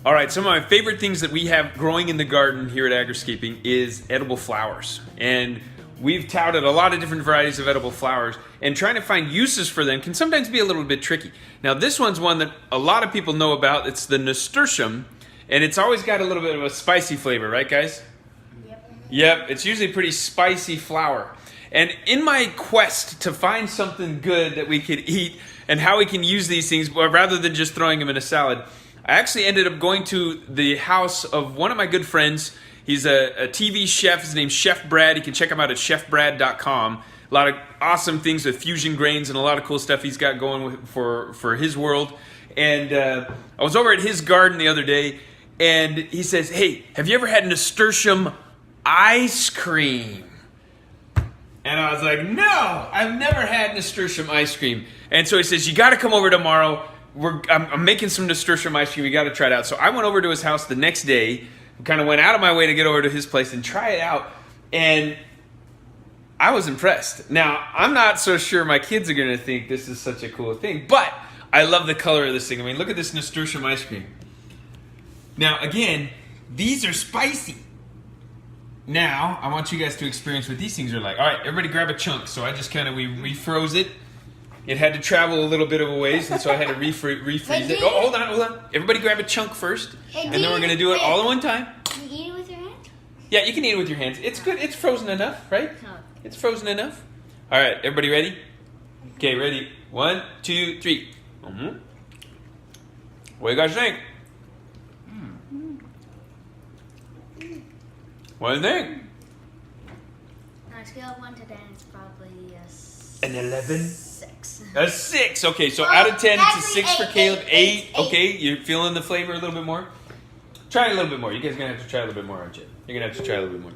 All right, some of my favorite things that we have growing in the garden here at Agriscaping is edible flowers. And we've touted a lot of different varieties of edible flowers, and trying to find uses for them can sometimes be a little bit tricky. Now this one's one that a lot of people know about. It's the Nasturtium, and it's always got a little bit of a spicy flavor, right guys? Yep, it's usually a pretty spicy flower. And in my quest to find something good that we could eat and how we can use these things rather than just throwing them in a salad, I actually ended up going to the house of one of my good friends. He's a TV chef. His name's Chef Brad. You can check him out at chefbrad.com. A lot of awesome things with fusion grains and a lot of cool stuff he's got going for his world. And I was over at his garden the other day, and he says, "Hey, have you ever had Nasturtium ice cream?" And I was like, "No, I've never had Nasturtium ice cream." And so he says, "You got to come over tomorrow. I'm making some Nasturtium ice cream. You got to try it out." So I went over to his house the next day, kind of went out of my way to get over to his place and try it out. And I was impressed. Now, I'm not so sure my kids are going to think this is such a cool thing, but I love the color of this thing. I mean, look at this Nasturtium ice cream. Now, again, these are spicy. Now, I want you guys to experience what these things are like. All right, everybody grab a chunk. So I just we refroze it. It had to travel a little bit of a ways, and so I had to refreeze it. Oh, hold on. Everybody grab a chunk first, and then we're going to do it all at one time. Can you eat it with your hands? Yeah, you can eat it with your hands. It's good. It's frozen enough, right? It's frozen enough. All right, everybody ready? Okay, ready? 1, 2, 3. What do you guys think? What do you think? On a scale of 1 to 10, it's probably a 6. An 11? 6. A 6. Okay, so out of 10, it's a 6 for Caleb. 8. 8. Okay, you're feeling the flavor a little bit more? Try it a little bit more. You guys are going to have to try a little bit more, aren't you? You're going to have to try a little bit more.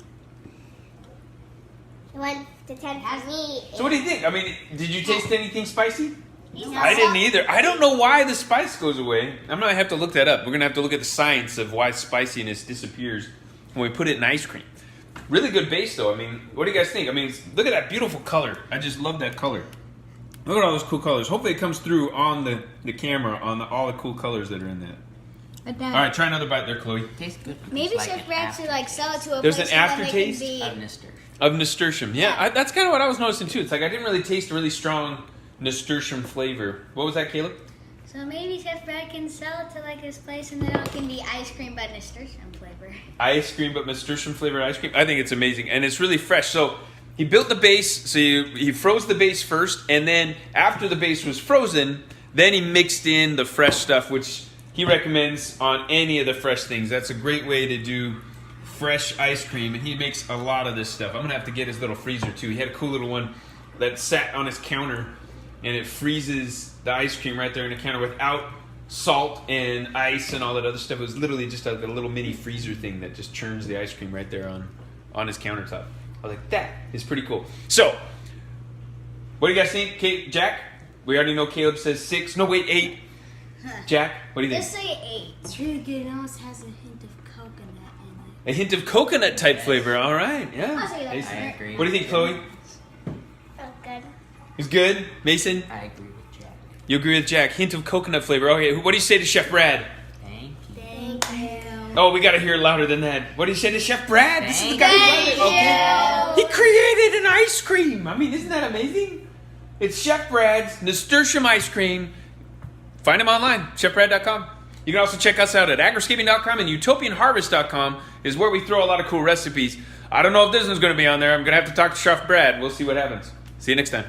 1 to 10 for me. So what do you think? I mean, did you taste anything spicy? No. I didn't either. I don't know why the spice goes away. I'm going to have to look that up. We're going to have to look at the science of why spiciness disappears when we put it in ice cream. Really good base, though. I mean, what do you guys think? I mean, look at that beautiful color. I just love that color. Look at all those cool colors. Hopefully it comes through on the camera, on all the cool colors that are in that. All right, try another bite there, Chloe. Tastes good. Maybe Chef Brad should sell it to a There's place an aftertaste Of Nasturtium. of Nasturtium. Yeah, that's kind of what I was noticing, too. It's like I didn't really taste a really strong Nasturtium flavor. What was that, Caleb? So maybe Chef Brad can sell it to his place, and then it can be ice cream but Nasturtium flavor. Ice cream, but Nasturtium flavored ice cream. I think it's amazing, and it's really fresh. So he built the base. So he froze the base first, and then after the base was frozen, then he mixed in the fresh stuff, which he recommends on any of the fresh things. That's a great way to do fresh ice cream, and he makes a lot of this stuff. I'm gonna have to get his little freezer too. He had a cool little one that sat on his counter, and it freezes the ice cream right there in the counter without salt and ice and all that other stuff. It was literally just like a little mini freezer thing that just churns the ice cream right there on his countertop. I was like, that is pretty cool. So, what do you guys think? Jack? We already know Caleb says 6. No, wait, 8. Jack, what do you think? Just say 8. It's really good. It almost has a hint of coconut in it. A hint of coconut type flavor. All right, yeah. I'll say that. Tasty. I agree. What do you think, Chloe? Oh, good. It's good? Mason? I agree with Jack. You agree with Jack? Hint of coconut flavor. Okay, what do you say to Chef Brad? Thank you. Thank you. Oh, we got to hear it louder than that. What do you say to Chef Brad? This is the guy who Thank did it. Okay. He created an ice cream. I mean, isn't that amazing? It's Chef Brad's Nasturtium ice cream. Find him online, chefbrad.com. You can also check us out at agriscaping.com, and utopianharvest.com is where we throw a lot of cool recipes. I don't know if this one's going to be on there. I'm going to have to talk to Chef Brad. We'll see what happens. See you next time.